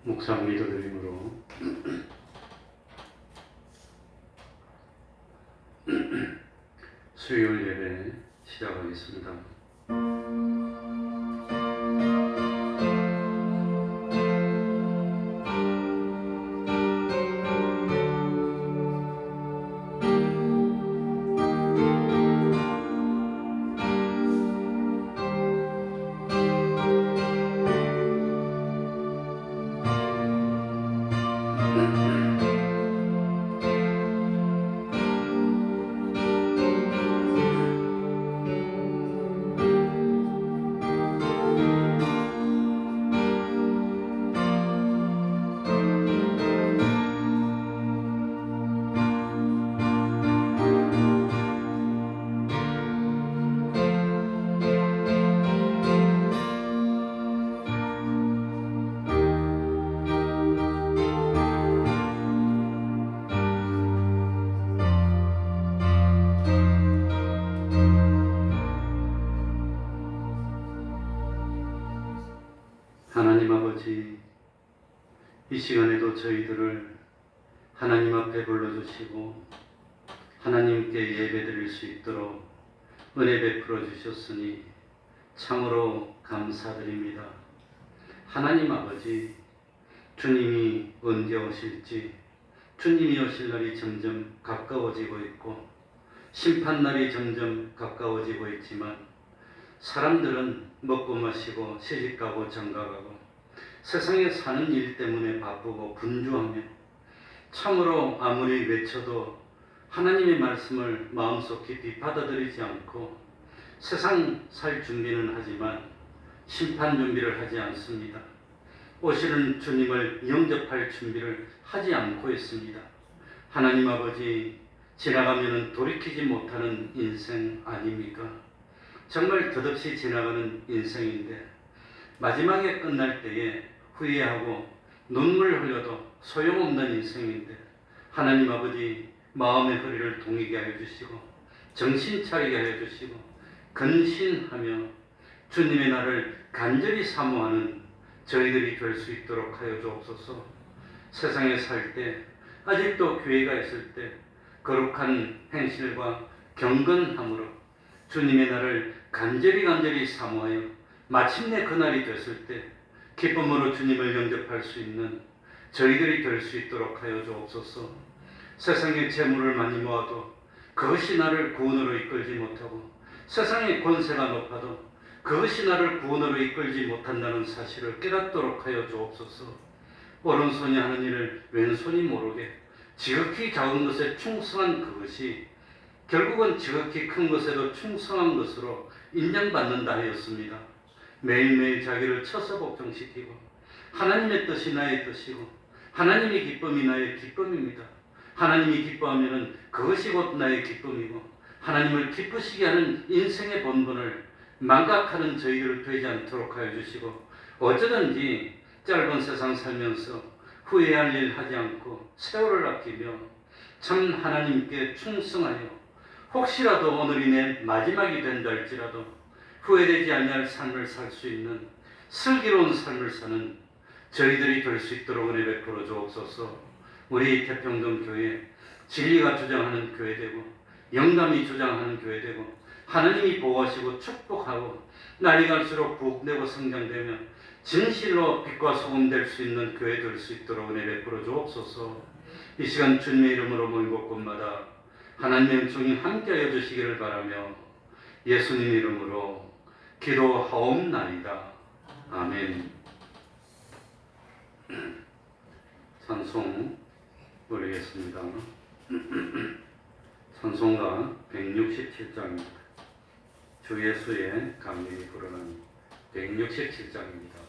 목사 믿어드림으로 수요일 예배 시작하겠습니다. 하나님 아버지, 이 시간에도 저희들을 하나님 앞에 불러주시고 하나님께 예배드릴 수 있도록 은혜 베풀어 주셨으니 참으로 감사드립니다. 하나님 아버지, 주님이 언제 오실지, 주님이 오실 날이 점점 가까워지고 있고 심판날이 점점 가까워지고 있지만 사람들은 먹고 마시고 시집가고 장가가고 세상에 사는 일 때문에 바쁘고 분주하며 참으로 아무리 외쳐도 하나님의 말씀을 마음속 깊이 받아들이지 않고 세상 살 준비는 하지만 심판 준비를 하지 않습니다. 오시는 주님을 영접할 준비를 하지 않고 있습니다. 하나님 아버지, 지나가면 돌이키지 못하는 인생 아닙니까? 정말 덧없이 지나가는 인생인데 마지막에 끝날 때에 후회하고 눈물 흘려도 소용없는 인생인데 하나님 아버지, 마음의 허리를 동이게 하여 주시고 정신 차리게 하여 주시고 근신하며 주님의 날을 간절히 사모하는 저희들이 될 수 있도록 하여 주옵소서. 세상에 살 때 아직도 교회가 있을 때 거룩한 행실과 경건함으로 주님의 날을 간절히 사모하여 마침내 그날이 됐을 때 기쁨으로 주님을 영접할 수 있는 저희들이 될 수 있도록 하여 주옵소서. 세상에 재물을 많이 모아도 그것이 나를 구원으로 이끌지 못하고 세상의 권세가 높아도 그것이 나를 구원으로 이끌지 못한다는 사실을 깨닫도록 하여 주옵소서. 오른손이 하는 일을 왼손이 모르게 지극히 작은 것에 충성한 그것이 결국은 지극히 큰 것에도 충성한 것으로 인정받는다 하였습니다. 매일매일 자기를 쳐서 복종시키고 하나님의 뜻이 나의 뜻이고 하나님의 기쁨이 나의 기쁨입니다. 하나님이 기뻐하면 그것이 곧 나의 기쁨이고 하나님을 기쁘시게 하는 인생의 본분을 망각하는 저희들 되지 않도록 하여 주시고 어쩌든지 짧은 세상 살면서 후회할 일 하지 않고 세월을 아끼며 참 하나님께 충성하여 혹시라도 오늘이 내 마지막이 된다 할지라도 후회되지 아니할 삶을 살 수 있는 슬기로운 삶을 사는 저희들이 될 수 있도록 은혜 베풀어 주옵소서. 우리 태평동 교회 진리가 주장하는 교회 되고 영감이 주장하는 교회 되고 하나님이 보호하시고 축복하고 날이 갈수록 부흥되고 성장되며 진실로 빛과 소금 될 수 있는 교회 될 수 있도록 은혜 베풀어 주옵소서. 이 시간 주님의 이름으로 모인 곳곳마다 하나님의 은총이 함께하여 주시기를 바라며 예수님 이름으로 기도하옵나이다. 아멘. 찬송 부르겠습니다. 찬송가 167장입니다. 주 예수의 감격이 부르는 167장입니다.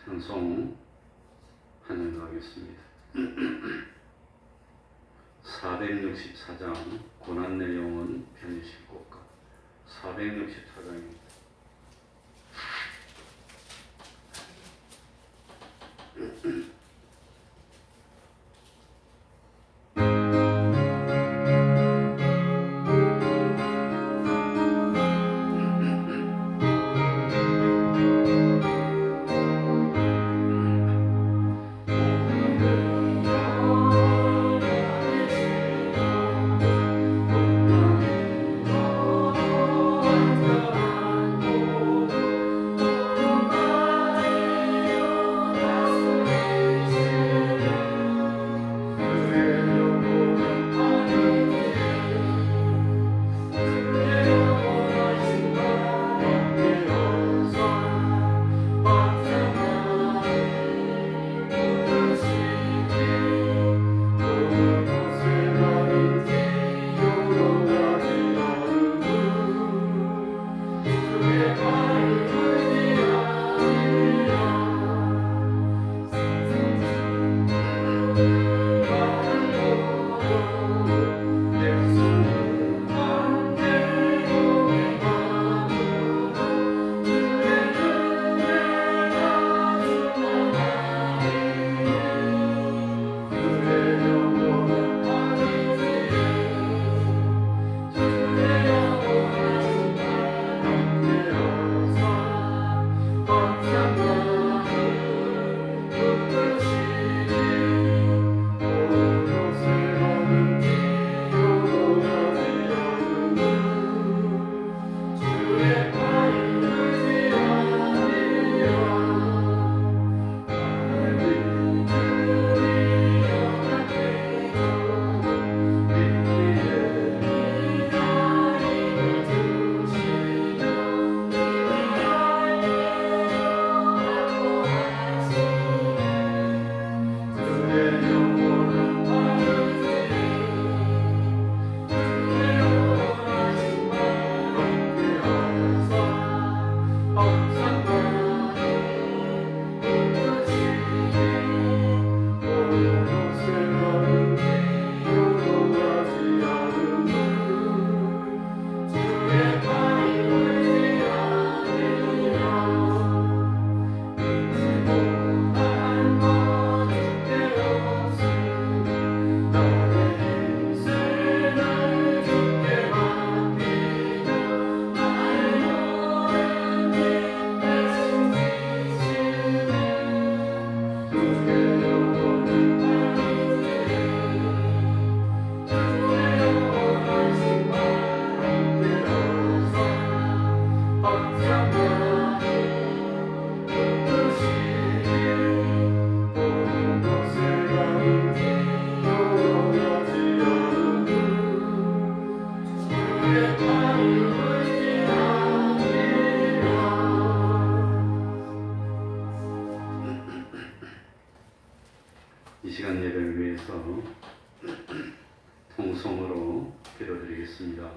찬송 환영하겠습니다. 464장 고난 내용은 편지실 곡가 464장입니다. 통성으로 기도드리겠습니다.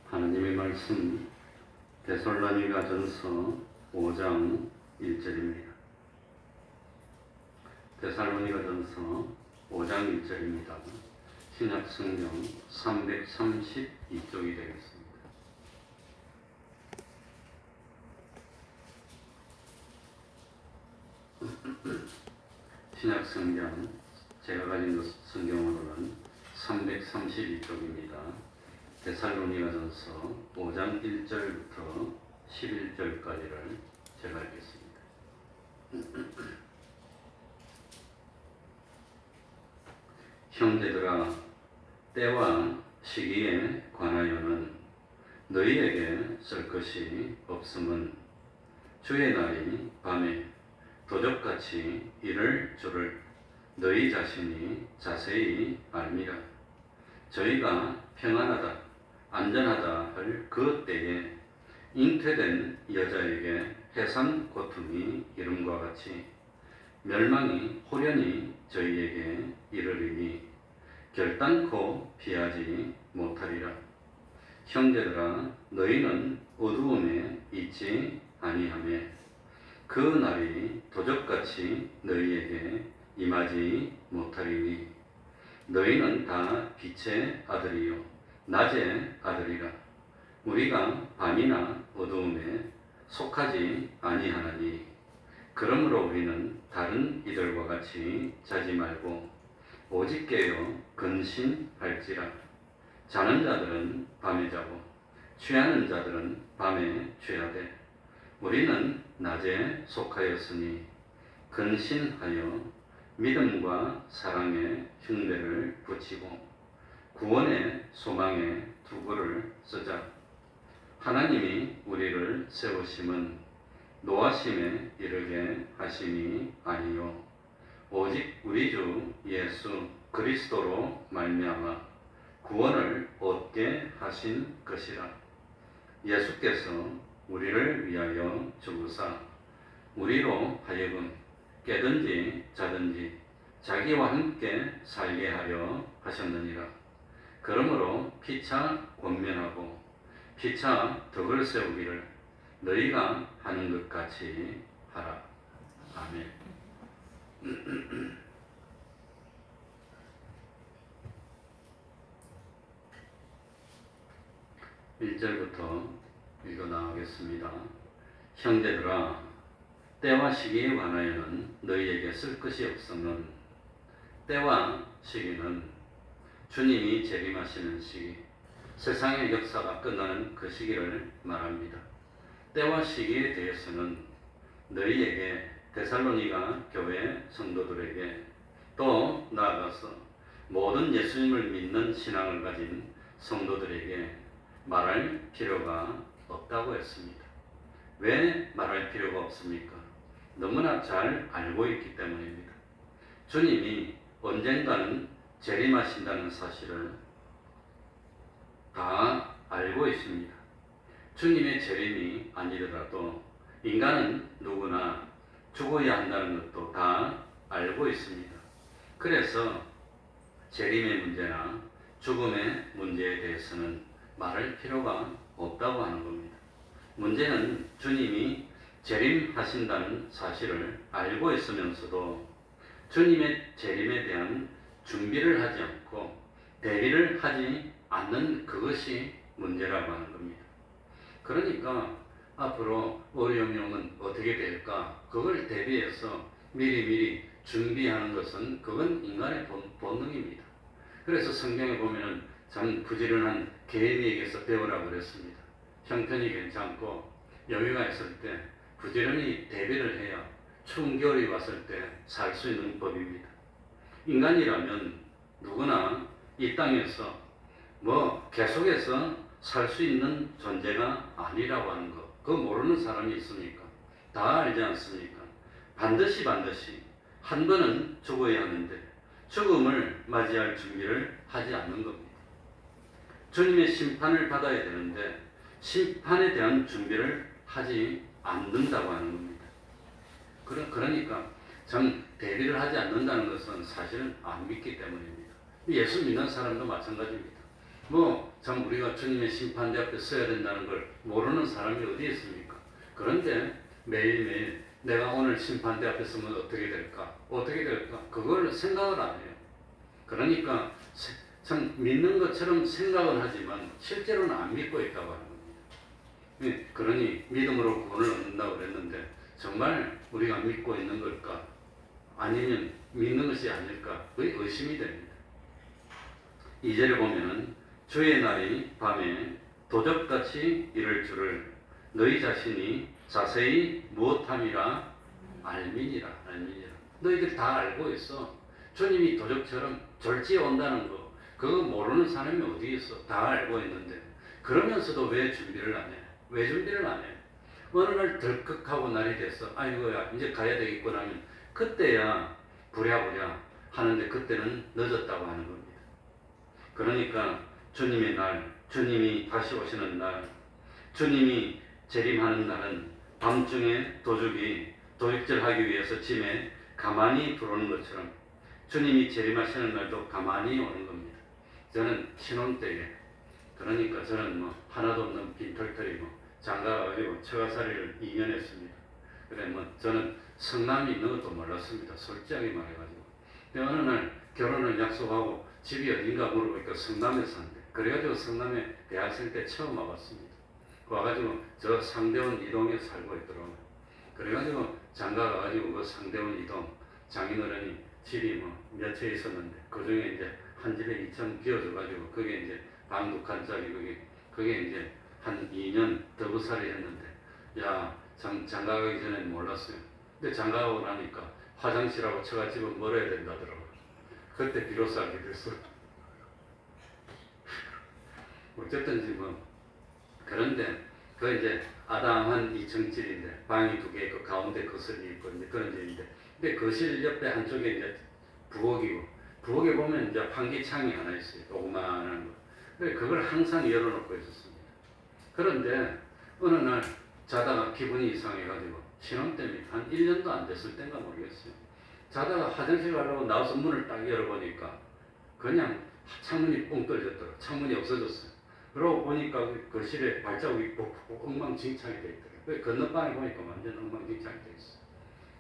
하나님의 말씀 데살로니가전서 5장 1절입니다. 데살로니가전서 5장 1절입니다. 신약성경 332쪽이 되겠습니다. 신약성경 제가 가진 성경으로는 332쪽입니다. 데살로니가전서 5장 1절부터 11절까지를 제가 읽겠습니다. 형제들아, 때와 시기에 관하여는 너희에게 쓸 것이 없음은 주의 날이 밤에 도적같이 이를 줄을 너희 자신이 자세히 알미라. 저희가 평안하다 안전하다 할 그 때에 잉태된 여자에게 해산 고통이 이름과 같이 멸망이 호련히 저희에게 이르리니 결단코 피하지 못하리라. 형제들아, 너희는 어두움에 있지 아니하며 그 날이 도적같이 너희에게 임하지 못하리니 너희는 다 빛의 아들이요 낮의 아들이라. 우리가 밤이나 어두움에 속하지 아니하나니 그러므로 우리는 다른 이들과 같이 자지 말고 오직 깨어 근신할지라. 자는 자들은 밤에 자고 취하는 자들은 밤에 취하되 우리는 낮에 속하였으니 근신하여 믿음과 사랑의 흉배를 붙이고 구원의 소망의 투구를 쓰자. 하나님이 우리를 세우심은 노하심에 이르게 하심이 아니요 오직 우리 주 예수 그리스도로 말미암아 구원을 얻게 하신 것이라. 예수께서 우리를 위하여 죽으사 우리로 하여금 깨든지 자든지 자기와 함께 살게 하려 하셨느니라. 그러므로 피차 권면하고 피차 덕을 세우기를 너희가 하는 것 같이 하라. 아멘. 1절부터 읽어 나가겠습니다. 형제들아, 때와 시기에 관하여는 너희에게 쓸 것이 없음은 때와 시기는 주님이 재림하시는 시기, 세상의 역사가 끝나는 그 시기를 말합니다. 때와 시기에 대해서는 너희에게 데살로니가 교회 성도들에게 또 나아가서 모든 예수님을 믿는 신앙을 가진 성도들에게 말할 필요가 없다고 했습니다. 왜 말할 필요가 없습니까? 너무나 잘 알고 있기 때문입니다. 주님이 언젠가는 재림하신다는 사실을 다 알고 있습니다. 주님의 재림이 아니더라도 인간은 누구나 죽어야 한다는 것도 다 알고 있습니다. 그래서 재림의 문제나 죽음의 문제에 대해서는 말할 필요가 없다고 하는 겁니다. 문제는 주님이 재림하신다는 사실을 알고 있으면서도 주님의 재림에 대한 준비를 하지 않고 대비를 하지 않는 그것이 문제라고 하는 겁니다. 그러니까 앞으로 어려움이 오면 어떻게 될까? 그걸 대비해서 미리미리 준비하는 것은 그건 인간의 본능입니다. 그래서 성경에 보면은 참 부지런한 개인에게서 배우라고 그랬습니다. 형편이 괜찮고 여유가 있을 때 부지런히 대비를 해야 추운 겨울이 왔을 때 살 수 있는 법입니다. 인간이라면 누구나 이 땅에서 계속해서 살 수 있는 존재가 아니라고 하는 것. 그거 모르는 사람이 있습니까? 다 알지 않습니까? 반드시 한 번은 죽어야 하는데 죽음을 맞이할 준비를 하지 않는 겁니다. 주님의 심판을 받아야 되는데 심판에 대한 준비를 하지 않는다고 하는 겁니다. 그러니까 참 대비를 하지 않는다는 것은 사실은 안 믿기 때문입니다. 예수 믿는 사람도 마찬가지입니다. 참 우리가 주님의 심판대 앞에 서야 된다는 걸 모르는 사람이 어디 있습니까? 그런데 매일매일 내가 오늘 심판대 앞에 서면 어떻게 될까? 그걸 생각을 안 해요. 그러니까 참 믿는 것처럼 생각은 하지만 실제로는 안 믿고 있다고 하는 겁니다. 그러니 믿음으로 구원을 얻는다고 그랬는데 정말 우리가 믿고 있는 걸까? 아니면 믿는 것이 아닐까? 그게 의심이 됩니다. 2절에 보면은 주의 날이 밤에 도적같이 이를 줄을 너희 자신이 자세히 무엇함이라 알미니라. 너희들 다 알고 있어. 주님이 도적처럼 절지에 온다는 거 그거 모르는 사람이 어디 있어. 다 알고 있는데 그러면서도 왜 준비를 안 해? 왜 준비를 안 해? 어느 날 덜컥하고 날이 됐어. 아이고야 이제 가야 되겠구나 하면 그때야 부랴부랴 하는데 그때는 늦었다고 하는 겁니다. 그러니까 주님의 날, 주님이 다시 오시는 날, 주님이 재림하는 날은 밤중에 도둑이 도둑질하기 위해서 짐에 가만히 들어오는 것처럼 주님이 재림하시는 날도 가만히 오는 겁니다. 저는 신혼 때에 그러니까 저는 하나도 없는 빈털털이 장가가지고 처가살이를 2년 했습니다. 그래 저는 성남이 있는 것도 몰랐습니다. 솔직하게 말해가지고. 근데 어느 날 결혼을 약속하고 집이 어딘가 물어보니까 성남에 산대. 그래가지고 성남에 대학생 때 처음 와봤습니다. 와가지고 저 상대원 이동에 살고 있더라고요. 그래가지고 장가 가가지고 그 상대원 이동 장인어른이 집이 몇 채 있었는데 그 중에 이제 한 집에 2층 비워줘가지고 그게 이제 방 2칸짜리 그게 이제 한 2년 더부살이 했는데 장가 가기 전에는 몰랐어요. 근데 장가 가고 나니까 화장실하고 처갓집은 멀어야 된다더라고요. 그때 비로소 알게 됐어요. 어쨌든지 그런데 그 이제 아담한 2층 집인데 방이 2개 있고 가운데 거실이 있고 이제 그런 집인데 근데 거실 옆에 한쪽에 이제 부엌에 보면 이제 환기창이 하나 있어요. 조그마한 거. 근데 그걸 항상 열어놓고 있었습니다. 그런데 어느 날 자다가 기분이 이상해가지고 신혼 때입니다. 한 1년도 안 됐을 때인가 모르겠어요. 자다가 화장실 가려고 나와서 문을 딱 열어보니까 그냥 창문이 뻥 뚫렸더라고요. 창문이 없어졌어요. 그러고 보니까 그 거실에 발자국이 엉망진창이 돼 있더라고요. 건너방에 보니까 완전 엉망진창이 돼 있어요.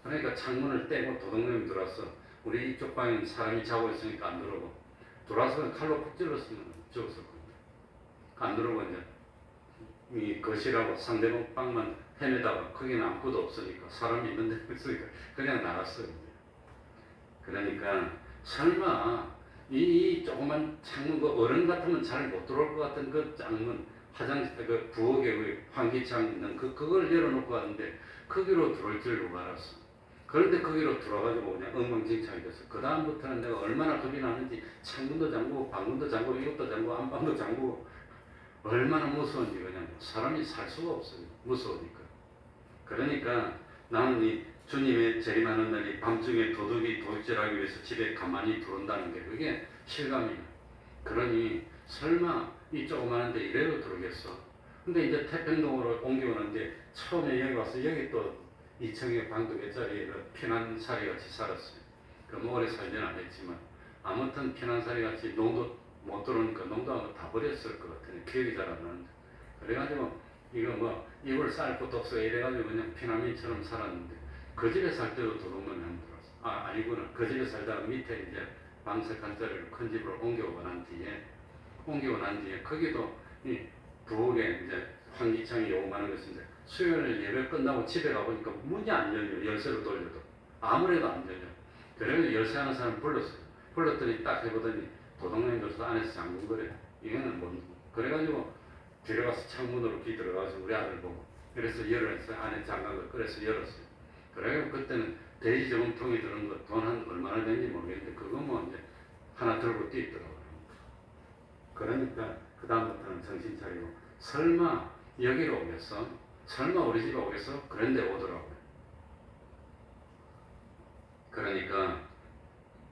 그러니까 창문을 떼고 도둑놈이 들어와서 우리 이쪽 방에는 사람이 자고 있으니까 안 들어오고 들어와서 칼로 푹 찔렀으면 죽었을 겁니다. 안 들어오고 이제 이 거실하고 상대방 방만 헤매다가 거기는 아무것도 없으니까 사람이 있는데 없으니까 그냥 나갔어요. 그러니까 설마 이 조그만 창문, 그 어른 같으면 잘 못 들어올 것 같은 그 창문, 화장실, 그 부엌에 그 환기창 있는 그걸 열어놓고 왔는데 거기로 들어올 줄 누가 알았어. 그런데 거기로 들어가지고 그냥 엉망진창이 됐어. 그 다음부터는 내가 얼마나 겁이 나는지 창문도 잠그고 방문도 잠그고 이것도 잠그고 안방도 잠그고 얼마나 무서운지 그냥 사람이 살 수가 없어요. 무서우니까. 그러니까 나는 이 주님의 재림하는 날이 밤중에 도둑이 도둑질하기 위해서 집에 가만히 들어온다는 게 그게 실감이야. 그러니 설마 이 조그마한데 이래도 들어오겠어. 근데 이제 태평동으로 옮겨오는데 처음에 여기 와서 여기 또 2층에 방 2개짜리 피난살이 같이 살았어요. 그 오래 살지는 않았지만 아무튼 피난살이 같이 농도 못 들어오니까 농도하고 다 버렸을 것 같아요. 기억이 잘 안 나는데. 그래가지고 이거 뭐 이불 쌀 것도 없어 이래가지고 그냥 피난민처럼 살았는데 그 집에 살 때도 도둑놈이 한 들어왔어. 아니구나. 그 집에 살다가 밑에 이제 방석한 자리를 큰 집으로 옮겨오고 난 뒤에 거기도 이 부엌에 이제 환기창이 요구하는 것인데 수요일 예배 끝나고 집에 가보니까 문이 안 열려. 열쇠로 돌려도 아무래도 안 열려. 그래서 열쇠하는 사람 불렀더니 딱 해보더니 도둑놈이 들어서 안에서 잠근 거래. 이거는 뭔 그래가지고 들어가서 창문으로 기 들어가서 우리 아들 보고 그래서 열었어요. 안에 장갑을 그래서 열었어요. 그래서 그때는 돼지 저금통에 들은 거 돈 한 얼마나 되는지 모르겠는데 그거 뭐 이제 하나 들고 뛰더라고요. 그러니까 그 다음부터는 정신 차리고 설마 여기로 오겠어? 설마 우리 집에 오겠어? 그런데 오더라고요. 그러니까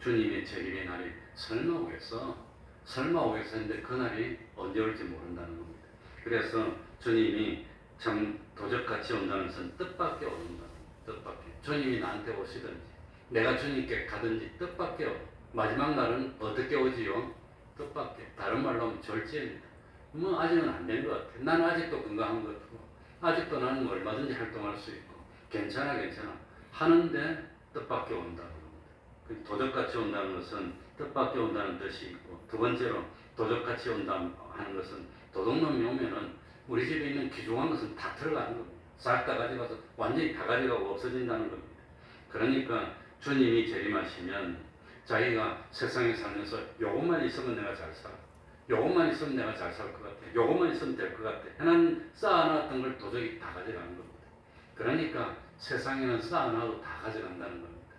주님의 재림의 날이 설마 오겠어? 설마 오겠어 했는데 그날이 언제 올지 모른다는 겁니다. 그래서 주님이 참 도적같이 온다는 것은 뜻밖의 오는다. 뜻밖의. 주님이 나한테 오시든지 내가 주님께 가든지 뜻밖의 오. 마지막 날은 어떻게 오지요? 뜻밖의. 다른 말로 하면 절제입니다. 뭐 아직은 안 된 것 같아. 나는 아직도 건강한 것 같고 아직도 나는 얼마든지 활동할 수 있고 괜찮아 하는데 뜻밖의 온다고 합니다. 도적같이 온다는 것은 뜻밖의 온다는 뜻이 있고 두 번째로 도적같이 온다 하는 것은 도둑놈이 오면은 우리 집에 있는 귀중한 것은 다 들어가는 겁니다. 싹 다 가져가서 완전히 다 가져가고 없어진다는 겁니다. 그러니까 주님이 재림하시면 자기가 세상에 살면서 요것만 있으면 내가 잘 살아. 요것만 있으면 내가 잘 살 것 같아. 요것만 있으면 될 것 같아. 하나는 쌓아놨던 걸 도저히 다 가져가는 겁니다. 그러니까 세상에는 쌓아놔도 다 가져간다는 겁니다.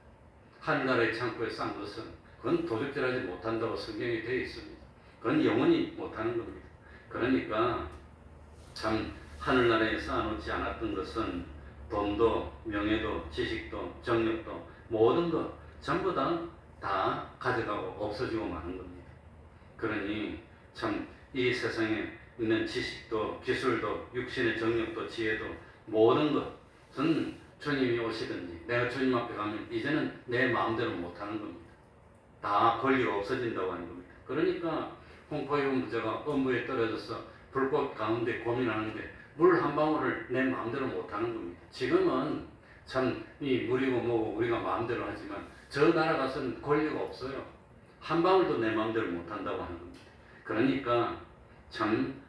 하늘나라의 창고에 싼 것은 그건 도적질하지 못한다고 성경에 되어 있습니다. 그건 영원히 못하는 겁니다. 그러니까 참 하늘나라에 쌓아놓지 않았던 것은 돈도 명예도 지식도 정력도 모든 것 전부 다 가져가고 없어지고 마는 겁니다. 그러니 참 이 세상에 있는 지식도 기술도 육신의 정력도 지혜도 모든 것은 주님이 오시든지 내가 주님 앞에 가면 이제는 내 마음대로 못하는 겁니다. 다 권리가 없어진다고 하는 겁니다. 그러니까 홍포이온 부자가 업무에 떨어져서 불꽃 가운데 고민하는데 물 한 방울을 내 마음대로 못하는 겁니다. 지금은 참 이 물이고 뭐고 우리가 마음대로 하지만 저 나라 가서는 권리가 없어요. 한 방울도 내 마음대로 못한다고 하는 겁니다. 그러니까 참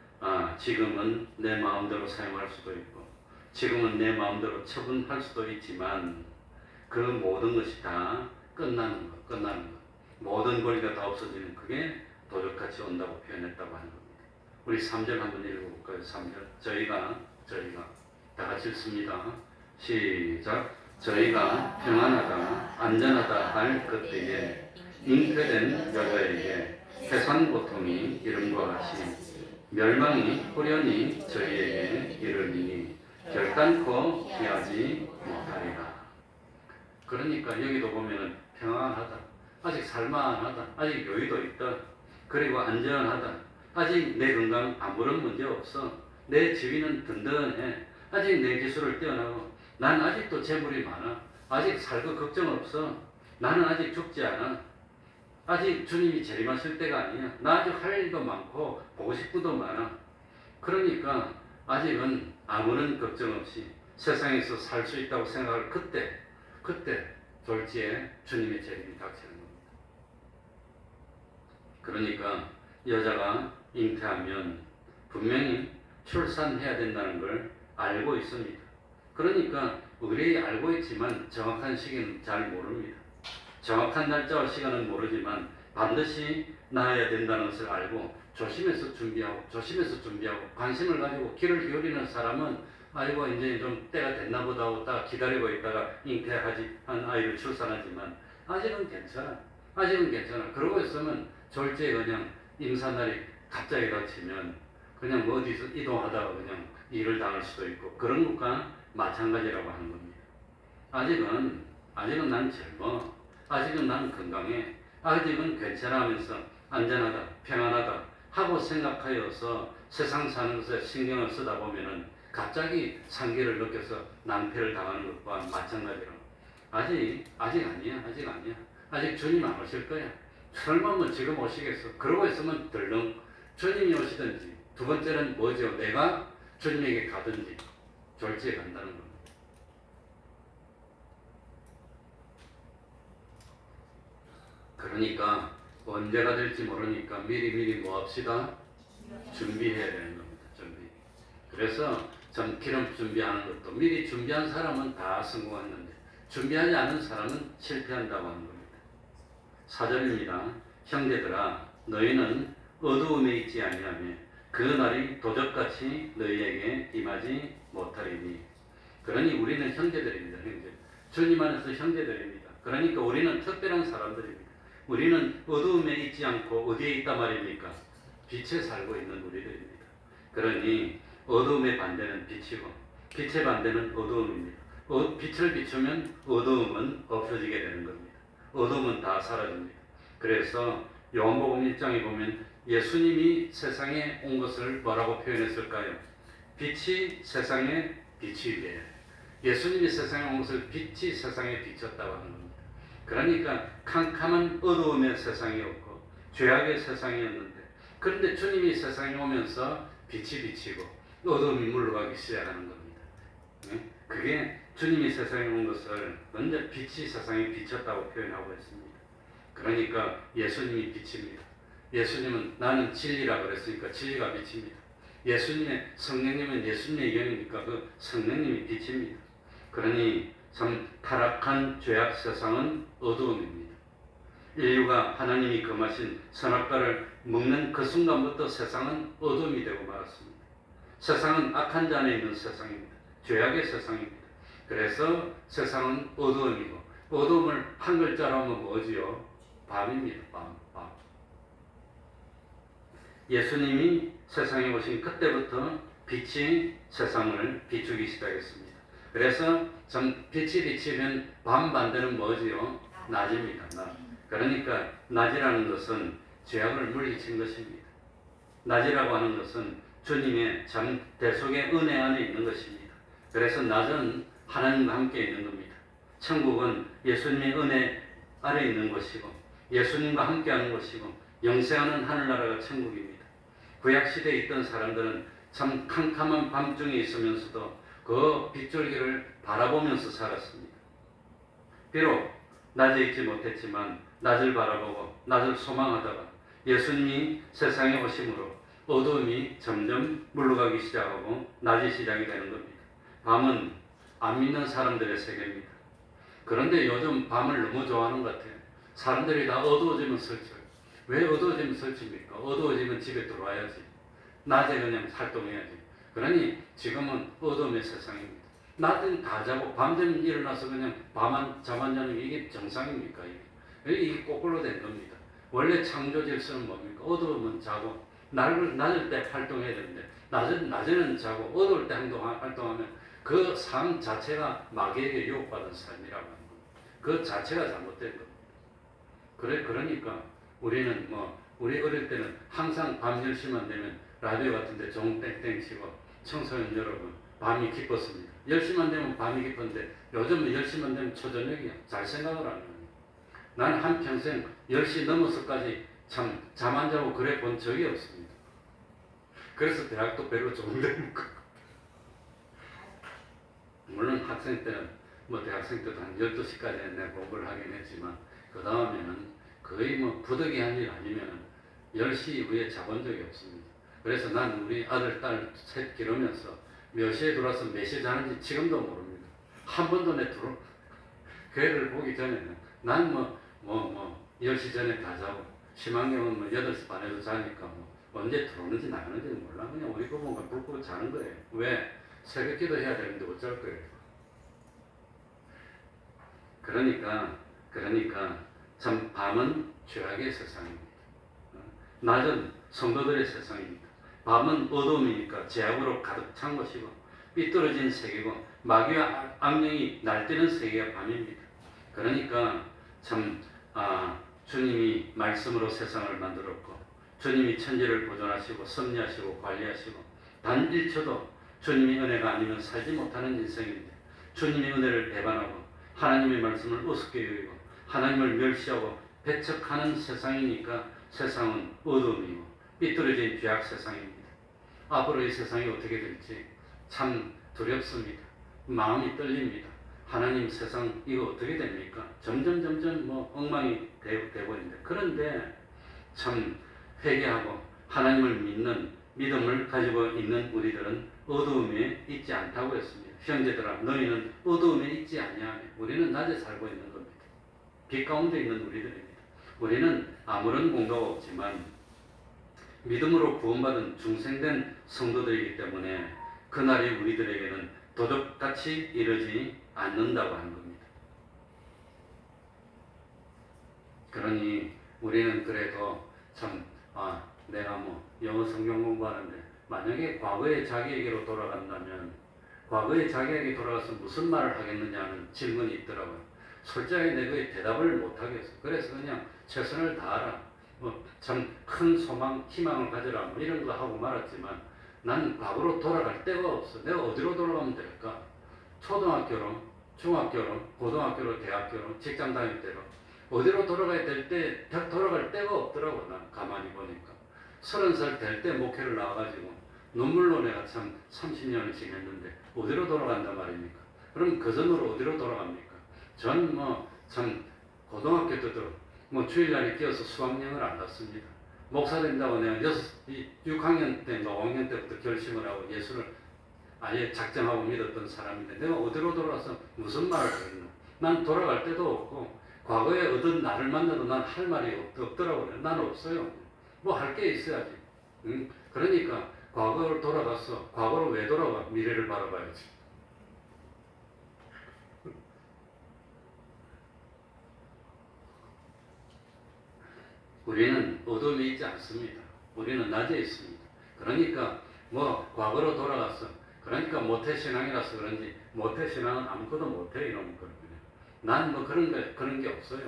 지금은 내 마음대로 사용할 수도 있고 지금은 내 마음대로 처분할 수도 있지만 그 모든 것이 다 끝나는 것. 모든 권리가 다 없어지는 그게 도적같이 온다고 표현했다고 하는 겁니다. 우리 3절 한번 읽어볼까요? 3절. 저희가 다 같이 읽습니다. 시작. 저희가 평안하다 안전하다 할 그때에 잉태된 여자에게 해산 고통이 이름과 같이 멸망이 호련히 저희에게 이르니 결단코 피하지 못하리라. 그러니까 여기도 보면은 평안하다, 아직 살만하다, 아직 여유도 있다, 그리고 안전하다, 아직 내 건강 아무런 문제 없어, 내 지위는 든든해, 아직 내 기술을 뛰어나고 난 아직도 재물이 많아, 아직 살 거 걱정 없어, 나는 아직 죽지 않아, 아직 주님이 재림하실 때가 아니야, 나 아직 할 일도 많고 보고 싶은 것도 많아. 그러니까 아직은 아무런 걱정 없이 세상에서 살 수 있다고 생각할 그때 졸지에 주님의 재림이 닥치는 겁니다. 그러니까 여자가 잉태하면 분명히 출산해야 된다는 걸 알고 있습니다. 그러니까 의뢰이 알고 있지만 정확한 시기는 잘 모릅니다. 정확한 날짜와 시간은 모르지만 반드시 나아야 된다는 것을 알고 조심해서 준비하고 관심을 가지고 귀를 기울이는 사람은 아이고 이제 좀 때가 됐나 보다 하고 딱 기다리고 있다가 잉태하지 한 아이를 출산하지만 아직은 괜찮아. 그러고 있으면 졸지에 그냥 임산날이 갑자기 닥치면 그냥 뭐 어디서 이동하다가 그냥 일을 당할 수도 있고 그런 것과 마찬가지라고 하는 겁니다. 아직은 난 젊어. 아직은 난 건강해. 아직은 괜찮아 하면서 안전하다, 평안하다 하고 생각하여서 세상 사는 것에 신경을 쓰다 보면은 갑자기 상기를 느껴서 낭패를 당하는 것과 마찬가지로 아직 아니야. 아직 주님 안 오실 거야. 설마 뭐 지금 오시겠어. 그러고 있으면 덜렁 주님이 오시든지 두 번째는 뭐죠? 내가 주님에게 가든지 졸지에 간다는 겁니다. 그러니까 언제가 될지 모르니까 미리 뭐 합시다? 준비해야 되는 겁니다. 그래서 전 기름 준비하는 것도 미리 준비한 사람은 다 성공했는데 준비하지 않은 사람은 실패한다고 하는 겁니다. 4절입니다. 형제들아 너희는 어두움에 있지 아니하며 그 날이 도적같이 너희에게 임하지 못하리니. 그러니 우리는 형제들입니다. 주님 안에서 형제들입니다. 그러니까 우리는 특별한 사람들입니다. 우리는 어두움에 있지 않고 어디에 있단 말입니까? 빛에 살고 있는 우리들입니다. 그러니 어두움의 반대는 빛이고 빛의 반대는 어두움입니다. 빛을 비추면 어두움은 없어지게 되는 겁니다. 어두움은 다 사라집니다. 그래서 요한복음 1장에 보면 예수님이 세상에 온 것을 뭐라고 표현했을까요? 빛이 세상에 비추게. 예수님이 세상에 온 것을 빛이 세상에 비쳤다고 하는 겁니다. 그러니까 캄캄한 어두움의 세상이었고 죄악의 세상이었는데 그런데 주님이 세상에 오면서 빛이 비치고 어두움이 물러가기 시작하는 겁니다. 그게 주님이 세상에 온 것을 먼저 빛이 세상에 비쳤다고 표현하고 있습니다. 그러니까 예수님이 빛입니다. 예수님은 나는 진리라 그랬으니까 진리가 빛입니다. 예수님의 성령님은 예수님의 영이니까 그 성령님이 빛입니다. 그러니 참 타락한 죄악 세상은 어두움입니다. 인류가 하나님이 금하신 선악과를 먹는 그 순간부터 세상은 어둠이 되고 말았습니다. 세상은 악한 자 안에 있는 세상입니다. 죄악의 세상입니다. 그래서 세상은 어두움이고 어두움을 한 글자로 하면 뭐지요? 밤입니다. 밤. 예수님이 세상에 오신 그때부터 빛이 세상을 비추기 시작했습니다. 그래서 빛이 비치면 밤 반대는 뭐지요? 낮입니다. 낮. 그러니까 낮이라는 것은 죄악을 물리친 것입니다. 낮이라고 하는 것은 주님의 참 대속의 은혜 안에 있는 것입니다. 그래서 낮은 하나님과 함께 있는 겁니다. 천국은 예수님의 은혜 아래 있는 것이고 예수님과 함께 하는 것이고 영생하는 하늘나라가 천국입니다. 구약시대에 있던 사람들은 참 캄캄한 밤중에 있으면서도 그 빗줄기를 바라보면서 살았습니다. 비록 낮에 있지 못했지만 낮을 바라보고 낮을 소망하다가 예수님이 세상에 오심으로 어두움이 점점 물러가기 시작하고 낮이 시작이 되는 겁니다. 밤은 안 믿는 사람들의 세계입니다. 그런데 요즘 밤을 너무 좋아하는 것 같아요. 사람들이 다 어두워지면 설쳐요. 왜 어두워지면 설칩니까? 어두워지면 집에 들어와야지. 낮에 그냥 활동해야지. 그러니 지금은 어둠의 세상입니다. 낮은 다 자고 밤 되면 일어나서 그냥 잠 안 자는 게 이게 정상입니까? 이게 거꾸로 된 겁니다. 원래 창조 질서는 뭡니까? 어두우면 자고 낮을 때 활동해야 되는데 낮에는 자고 어두울 때 활동하면 그 삶 자체가 마귀에게 유혹받은 삶이라고 하는 겁니다. 그 자체가 잘못된 겁니다. 그러니까 우리는 우리 어릴 때는 항상 밤 10시만 되면 라디오 같은데 종 땡땡 치고 청소년 여러분 밤이 기뻤습니다. 10시만 되면 밤이 기쁜데 요즘은 10시만 되면 초저녁이야. 잘 생각을 안 합니다. 나는 한평생 10시 넘어서까지 참 잠 안 자고 그래 본 적이 없습니다. 그래서 대학도 별로 좋은 데 못 가고 물론 학생 때는 대학생 때도 한 12시까지 내가 공부를 하긴 했지만 그 다음에는 거의 부득이 한 일 아니면 10시 이후에 자본 적이 없습니다. 그래서 난 우리 아들, 딸 셋 기르면서 몇 시에 들어와서 몇 시에 자는지 지금도 모릅니다. 한 번도 그 애를 보기 전에는 난 10시 전에 다 자고 희망경은 뭐 8시 반에도 자니까 뭐 언제 들어오는지 나가는지는 몰라. 그냥 우리 부부가 불 끄고 자는 거예요. 왜? 새벽 기도 해야 되는데 어쩔 거예요. 그러니까 참 밤은 죄악의 세상입니다. 낮은 성도들의 세상입니다. 밤은 어둠이니까 죄악으로 가득 찬 것이고 삐뚤어진 세계고 마귀와 악령이 날뛰는 세계가 밤입니다. 그러니까 참 주님이 말씀으로 세상을 만들었고 주님이 천지를 보존하시고 섭리하시고 관리하시고 단 1초도 주님의 은혜가 아니면 살지 못하는 인생인데 주님의 은혜를 배반하고 하나님의 말씀을 우습게 여기고 하나님을 멸시하고 배척하는 세상이니까 세상은 어둠이고 삐뚤어진 죄악 세상입니다. 앞으로 이 세상이 어떻게 될지 참 두렵습니다. 마음이 떨립니다. 하나님 세상 이거 어떻게 됩니까? 점점 뭐 엉망이 되고 있는데 그런데 참 회개하고 하나님을 믿는 믿음을 가지고 있는 우리들은 어두움에 있지 않다고 했습니다. 형제들아 너희는 어두움에 있지 아니하며 우리는 낮에 살고 있는 겁니다. 빛 가운데 있는 우리들입니다. 우리는 아무런 공로가 없지만 믿음으로 구원받은 중생된 성도들이기 때문에 그날이 우리들에게는 도적같이 이르지 않는다고 하는 겁니다. 그러니 우리는 그래도 참 내가 뭐 영어 성경 공부하는데 만약에 과거의 자기에게로 돌아간다면 과거의 자기에게 돌아가서 무슨 말을 하겠느냐는 질문이 있더라고요. 솔직하게 내가 대답을 못하겠어. 그래서 그냥 최선을 다하라. 참 큰 소망, 희망을 가져라. 뭐 이런 거 하고 말았지만 난 과거로 돌아갈 데가 없어. 내가 어디로 돌아가면 될까? 초등학교로, 중학교로, 고등학교로, 대학교로, 직장 다닐 때로 어디로 돌아가야 돌아갈 데가 없더라고. 난 가만히 보니까 30살 될 때 목회를 나와가지고 눈물로 내가 참 30년을 지냈는데 어디로 돌아간단 말입니까? 그럼 그 전으로 어디로 돌아갑니까? 전 참 고등학교 때도 주일날에 끼어서 수학여행을 안 갔습니다. 목사 된다고 내가 6학년 때인가 5학년 때부터 결심을 하고 예수를 아예 작정하고 믿었던 사람인데 내가 어디로 돌아가서 무슨 말을 하겠나? 난 돌아갈 데도 없고 과거에 얻은 나를 만나도 난 할 말이 없더라고요. 난 없어요. 뭐 할 게 있어야지. 그러니까 과거로 돌아가서 과거로 왜 돌아가? 미래를 바라봐야지. 우리는 어둠에 있지 않습니다. 우리는 낮에 있습니다. 그러니까 과거로 돌아가서 그러니까 모태신앙이라서 그런지 모태신앙은 아무것도 못해 이러는 거거든요. 난 그런 게 없어요.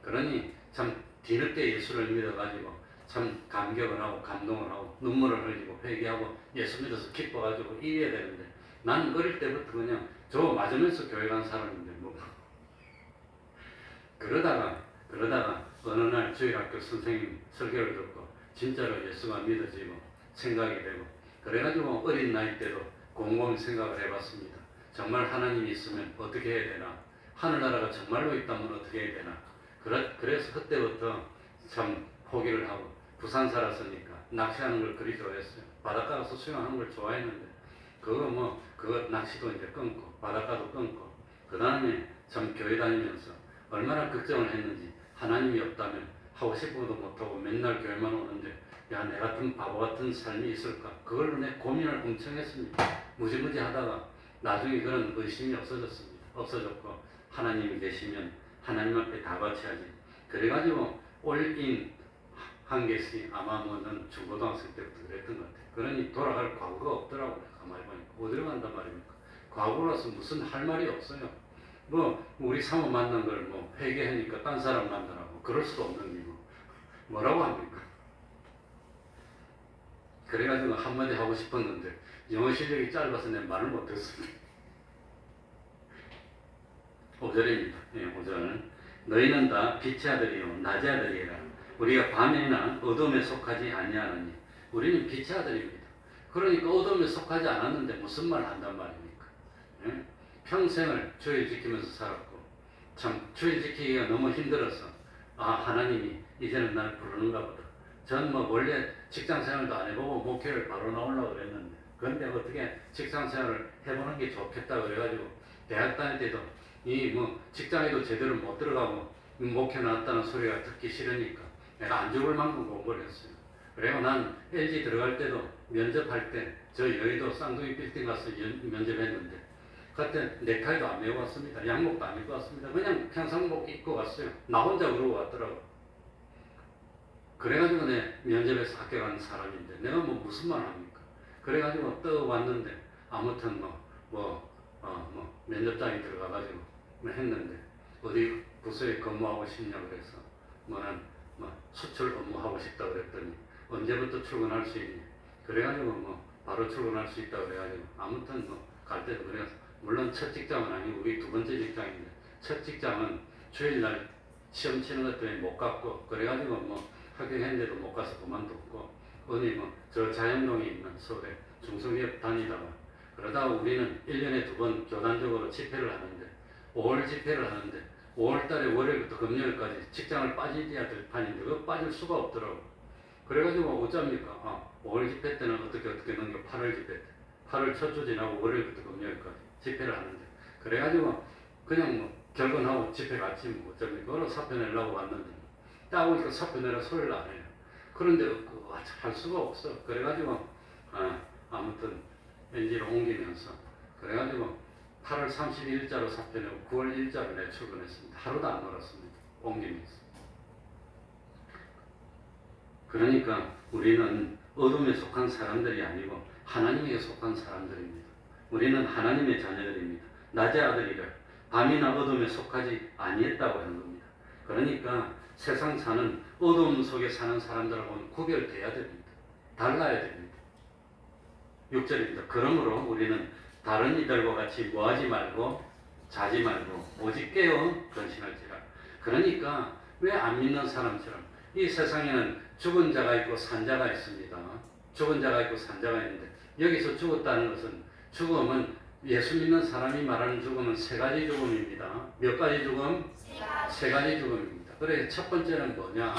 그러니 참 뒤늦게 예수를 믿어가지고 참 감격을 하고 감동을 하고 눈물을 흘리고 회개하고 예수 믿어서 기뻐가지고 이겨야 되는데 난 어릴 때부터 그냥 저 맞으면서 교회 간 사람인데 그러다가 어느 날 주일학교 선생님 설교를 듣고 진짜로 예수가 믿어지고 생각이 되고 그래가지고 어린 나이 때도 곰곰이 생각을 해봤습니다. 정말 하나님이 있으면 어떻게 해야 되나? 하늘나라가 정말로 있다면 어떻게 해야 되나? 그래서 그때부터 참 포기를 하고 부산 살았으니까 낚시하는 걸 그리 좋아했어요. 바닷가 가서 수영하는 걸 좋아했는데 그거 낚시도 이제 끊고 바닷가도 끊고 그 다음에 참 교회 다니면서 얼마나 걱정을 했는지 하나님이 없다면 하고 싶은 것도 못하고 맨날 교회만 오는데 야, 내 같은 바보 같은 삶이 있을까? 그걸로 내 고민을 엄청 했습니다. 무지무지 하다가 나중에 그런 의심이 없어졌고 하나님이 계시면 하나님 앞에 다 바쳐야지. 그래가지고 올인 한 개씩 아마 는 중고등학생 때부터 그랬던 것 같아요. 그러니 돌아갈 과거가 없더라고요. 가만히 보니까 어디로 간단 말입니까? 과거라서 무슨 할 말이 없어요. 우리 사모 만난 걸 회개하니까 딴 사람 만나라고 그럴 수도 없는 게 뭐라고 합니까? 그래가지고 한마디 하고 싶었는데 영어 실력이 짧아서 내 말을 못했습니다. 5절입니다. 5절. 너희는 다 빛의 아들이요 낮의 아들이라. 우리가 밤에나 어둠에 속하지 아니하느니. 우리는 빛의 아들입니다. 그러니까 어둠에 속하지 않았는데 무슨 말을 한단 말입니까? 평생을 주일 지키면서 살았고 참 주일 지키기가 너무 힘들어서 하나님이 이제는 나를 부르는가 보다. 전 원래 직장생활도 안 해보고 목회를 바로 나오려고 그랬는데 그런데 어떻게 직장생활을 해보는 게 좋겠다 그래가지고 대학 다닐 때도 직장에도 제대로 못 들어가고 목회 나왔다는 소리가 듣기 싫으니까 내가 안 죽을 만큼 공부를 했어요. 그리고 난 LG 들어갈 때도 면접할 때 저 여의도 쌍둥이 빌딩 가서 면접했는데 그때 넥타이도 안 메고 왔습니다. 양복도 안 입고 왔습니다. 그냥 평상복 입고 왔어요. 나 혼자 그러고 왔더라고. 그래가지고 내 면접에서 합격한 사람인데 내가 뭐 무슨 말 합니까? 그래가지고 떠 왔는데 아무튼 면접장에 들어가가지고 했는데 어디 부서에 근무하고 싶냐 그래서 뭐는 수출 업무하고 싶다 그랬더니 언제부터 출근할 수 있니? 그래가지고 바로 출근할 수 있다 그래가지고 아무튼 갈 때도 그래서 물론 첫 직장은 아니고 우리 두 번째 직장인데 첫 직장은 주일날 시험 치는 것 때문에 못 갔고 그래가지고 합격했는데도 못 가서 그만뒀고 어디 저 자연동에 있는 서울에 중소기업 다니다가 그러다가 우리는 1년에 2번 교단적으로 집회를 하는데 5월 집회를 하는데 5월달에 월요일부터 금요일까지 직장을 빠져야 될 판인데 그거 빠질 수가 없더라고. 그래가지고 어쩝니까? 5월 집회 때는 어떻게 넘겨 8월 집회 때 8월 첫 주 지나고 월요일부터 금요일까지 집회를 하는데 그래가지고 그냥 결근하고 집회 갔지 어쩝니까? 그러 사표 내려고 왔는데 딱 오니까 사표 내라 소리를 안 해요. 그런데 할 수가 없어. 그래가지고 아무튼 NG로 옮기면서 그래가지고 8월 31일자로 사표 내고 9월 1일자로 내 출근했습니다. 하루도 안 놀았습니다. 옮기면서. 그러니까 우리는 어둠에 속한 사람들이 아니고 하나님에게 속한 사람들입니다. 우리는 하나님의 자녀들입니다. 낮의 아들이라 밤이나 어둠에 속하지 아니했다고 하는 겁니다. 그러니까 세상 사는 어둠 속에 사는 사람들하고는 구별돼야 됩니다. 달라야 됩니다. 6절입니다. 그러므로 우리는 다른 이들과 같이 뭐하지 말고 자지 말고 오직 깨어 근신할지라. 그러니까 왜 안 믿는 사람처럼 이 세상에는 죽은 자가 있고 산 자가 있습니다. 죽은 자가 있고 산 자가 있는데 여기서 죽었다는 것은 죽음은 예수 믿는 사람이 말하는 죽음은 세 가지 죽음입니다. 몇 가지 죽음? 세 가지 죽음입니다. 그래 첫 번째는 뭐냐?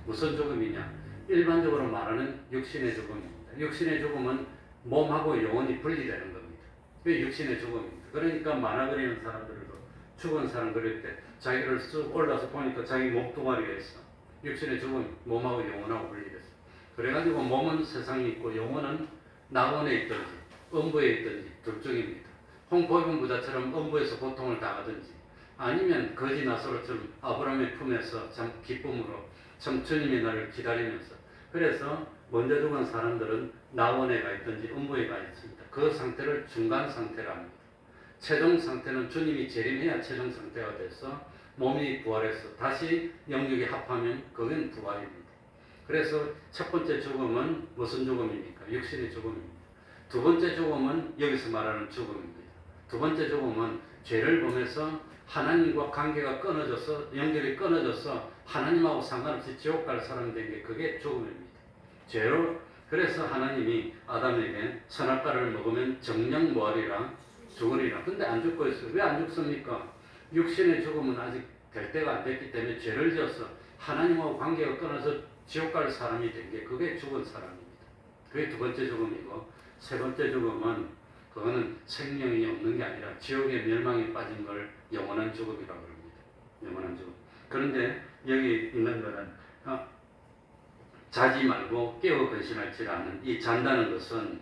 무슨 죽음이냐? 일반적으로 말하는 육신의 죽음입니다. 육신의 죽음은 몸하고 영혼이 분리되는 겁니다. 그게 육신의 죽음입니다. 그러니까 만화 그리는 사람들도 죽은 사람 그릴 때 자기를 쑥 올라서 보니까 자기 몸뚱아리가 있어. 육신의 죽음, 몸하고 영혼하고 분리됐어. 그래가지고 몸은 세상에 있고 영혼은 낙원에 있든지 음부에 있든지 둘 중입니다. 홍포 입은 부자처럼 음부에서 고통을 당하든지 아니면 거지 나사로처럼 아브라함의 품에서 참 기쁨으로 참 주님의 날을 기다리면서 그래서 먼저 죽은 사람들은 낙원에 가 있든지 음부에 가 있습니다. 그 상태를 중간 상태라 합니다. 최종 상태는 주님이 재림해야 최종 상태가 돼서 몸이 부활해서 다시 영육이 합하면 그건 부활입니다. 그래서 첫 번째 죽음은 무슨 죽음입니까? 육신의 죽음입니다. 두 번째 죽음은 여기서 말하는 죽음입니다. 두 번째 죽음은 죄를 범해서 하나님과 관계가 끊어져서 연결이 끊어져서 하나님하고 상관없이 지옥 갈 사람이 된 게 그게 죽음입니다. 죄로 그래서 하나님이 아담에게 선악과를 먹으면 정령 뭐하리라 죽으리라. 근데 안 죽고 있어요. 왜 안 죽습니까? 육신의 죽음은 아직 될 때가 안 됐기 때문에 죄를 지어서 하나님하고 관계가 끊어서 지옥 갈 사람이 된 게 그게 죽은 사람입니다. 그게 두 번째 죽음이고 세 번째 죽음은 그거는 생명이 없는 게 아니라 지옥의 멸망에 빠진 걸 영원한 죽음이라고 합니다. 영원한 죽음. 그런데 여기 있는 거는 자지 말고 깨어 근신할지라는 이 잔다는 것은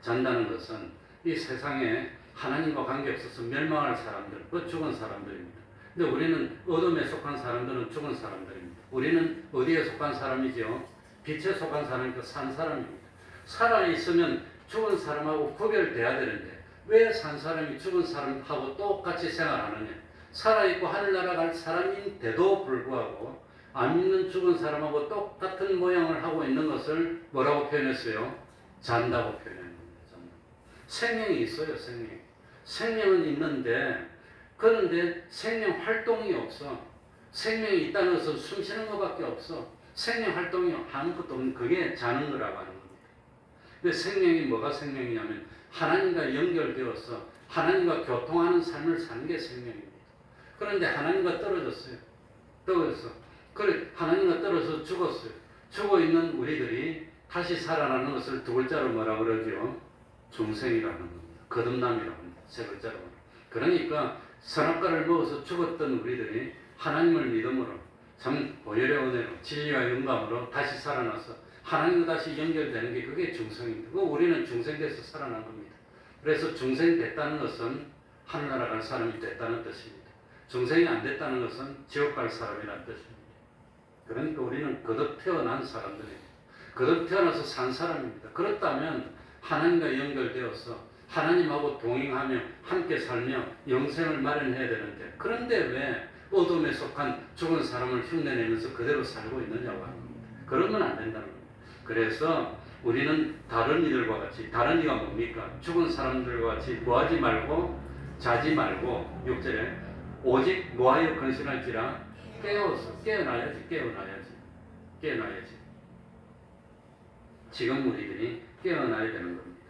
잔다는 것은 이 세상에 하나님과 관계없어서 멸망할 사람들, 그 죽은 사람들입니다. 근데 우리는 어둠에 속한 사람들은 죽은 사람들입니다. 우리는 어디에 속한 사람이죠? 빛에 속한 사람이고 산 사람입니다. 살아있으면 죽은 사람하고 구별돼야 되는데 왜 산 사람이 죽은 사람하고 똑같이 생활하느냐? 살아있고 하늘나라 갈 사람인데도 불구하고 안 믿는 죽은 사람하고 똑같은 모양을 하고 있는 것을 뭐라고 표현했어요? 잔다고 표현한 겁니다. 잔다. 생명이 있어요, 생명. 생명은 있는데 그런데 생명 활동이 없어. 생명이 있다는 것은 숨 쉬는 것밖에 없어. 생명 활동이 아무것도 없는 그게 자는 거라고 하는 겁니다. 근데 생명이 뭐가 생명이냐면 하나님과 연결되어서 하나님과 교통하는 삶을 사는 게 생명입니다. 그런데 하나님과 떨어졌어요. 그래 하나님과 떨어져서 죽었어요. 죽어 있는 우리들이 다시 살아나는 것을 두 글자로 뭐라 그러죠? 중생이라는 겁니다. 거듭남이라고 합니다. 세 글자로. 그러니까 선악과를 먹어서 죽었던 우리들이 하나님을 믿음으로 참 보혈의 은혜로 진리와 영감으로 다시 살아나서 하나님과 다시 연결되는 게 그게 중생입니다. 우리는 중생돼서 살아난 겁니다. 그래서 중생됐다는 것은 하늘나라 갈 사람이 됐다는 뜻입니다. 중생이 안 됐다는 것은 지옥 갈 사람이라는 뜻입니다. 그러니까 우리는 거듭 태어난 사람들입니다. 거듭 태어나서 산 사람입니다. 그렇다면 하나님과 연결되어서 하나님하고 동행하며 함께 살며 영생을 마련해야 되는데, 그런데 왜 어둠에 속한 죽은 사람을 흉내내면서 그대로 살고 있느냐고 하는 겁니다. 그러면 안 된다는 겁니다. 그래서 우리는 다른 이들과 같이, 다른 이가 뭡니까? 죽은 사람들과 같이 뭐하지 말고 자지 말고 6절에 오직 뭐하여 근신할지라 깨어나야지. 지금 우리들이 깨어나야 되는 겁니다.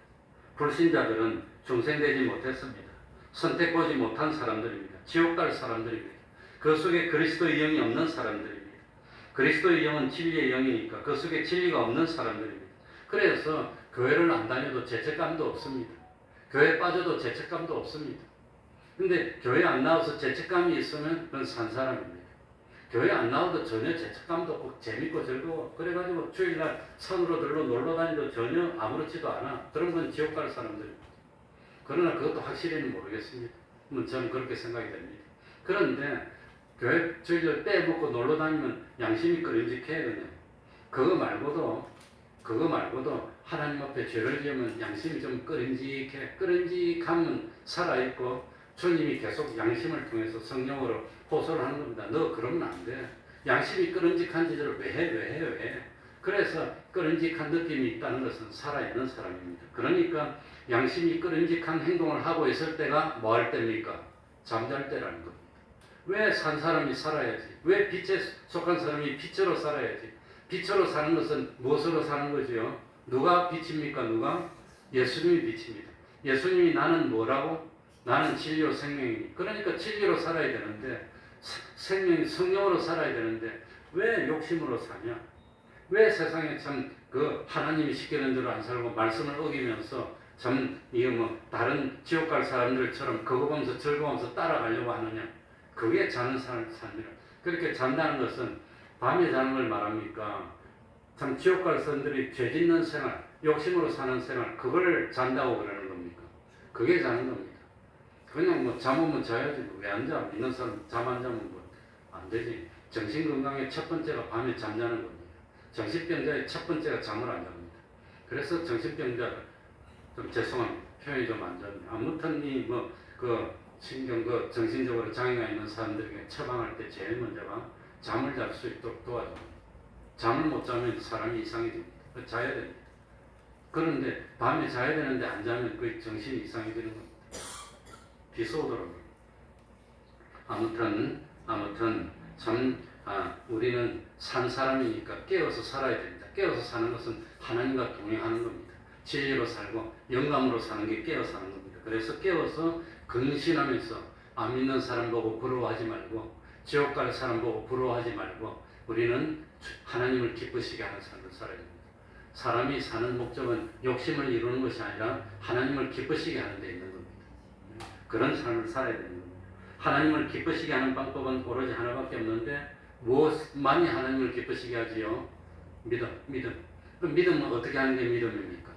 불신자들은 중생되지 못했습니다. 선택하지 못한 사람들입니다. 지옥 갈 사람들입니다. 그 속에 그리스도의 영이 없는 사람들입니다. 그리스도의 영은 진리의 영이니까 그 속에 진리가 없는 사람들입니다. 그래서 교회를 안 다녀도 죄책감도 없습니다. 교회에 빠져도 죄책감도 없습니다. 근데 교회 안 나와서 죄책감이 있으면 그건 산 사람입니다. 교회 안 나와도 전혀 죄책감도 없고 재밌고 즐거워. 그래가지고 주일날 산으로 들러 놀러 다니도 전혀 아무렇지도 않아. 그런 건 지옥 갈 사람들입니다. 그러나 그것도 확실히는 모르겠습니다. 저는 그렇게 생각이 됩니다. 그런데 교회 주일날 빼먹고 놀러 다니면 양심이 끄림직해 그냥. 그거 말고도 하나님 앞에 죄를 지으면 양심이 좀 끄림직해. 끄림직하면 살아있고 주님이 계속 양심을 통해서 성령으로 호소를 하는 겁니다. 너 그러면 안 돼. 양심이 끄림직한 짓을 왜 해? 그래서 끄림직한 느낌이 있다는 것은 살아있는 사람입니다. 그러니까 양심이 끄림직한 행동을 하고 있을 때가 뭐 할 때입니까? 잠잘 때라는 겁니다. 왜 산 사람이 살아야지? 왜 빛에 속한 사람이 빛으로 살아야지? 빛으로 사는 것은 무엇으로 사는 거지요? 누가 빛입니까? 누가? 예수님이 빛입니다. 예수님이 나는 뭐라고? 나는 진리로 생명이니. 그러니까 진리로 살아야 되는데, 생명이 성령으로 살아야 되는데 왜 욕심으로 사냐? 왜 세상에 참 그 하나님이 시키는 대로 안 살고 말씀을 어기면서 참 이거 뭐 다른 지옥 갈 사람들처럼 그거 보면서 즐거워하면서 따라가려고 하느냐? 그게 자는 삶이라. 그렇게 잔다는 것은 밤에 자는 걸 말합니까? 참 지옥 갈 사람들이 죄 짓는 생활, 욕심으로 사는 생활, 그걸 잔다고 그러는 겁니까? 그게 자는 겁니다. 그냥 뭐 잠오면 자야지. 왜 안 자? 믿는 사람 잠 안 자면 뭐 안 되지. 정신건강의 첫 번째가 밤에 잠자는 겁니다. 정신병자의 첫 번째가 잠을 안 잡니다. 그래서 정신병자, 좀 죄송합니다. 표현이 좀 안 좋네요. 아무튼 정신적으로 장애가 있는 사람들에게 처방할 때 제일 먼저가 잠을 잘 수 있도록 도와줍니다. 잠을 못 자면 사람이 이상해집니다. 자야 됩니다. 그런데 밤에 자야 되는데 안 자면 그 정신이 이상해지는 겁니다. 비속어더라고요. 아무튼 우리는 산 사람이니까 깨어서 살아야 됩니다. 깨어서 사는 것은 하나님과 동행하는 겁니다. 진리로 살고 영감으로 사는 게 깨어 사는 겁니다. 그래서 깨어서 근신하면서 안 믿는 사람 보고 부러워하지 말고 지옥 갈 사람 보고 부러워하지 말고 우리는 하나님을 기쁘시게 하는 삶을 살아야 됩니다. 사람이 사는 목적은 욕심을 이루는 것이 아니라 하나님을 기쁘시게 하는 데 있는 겁니다. 그런 삶을 살아야 되는 겁니다. 하나님을 기쁘시게 하는 방법은 오로지 하나밖에 없는데 무엇만이 하나님을 기쁘시게 하지요? 믿음. 그럼 믿음은 어떻게 하는 게 믿음입니까?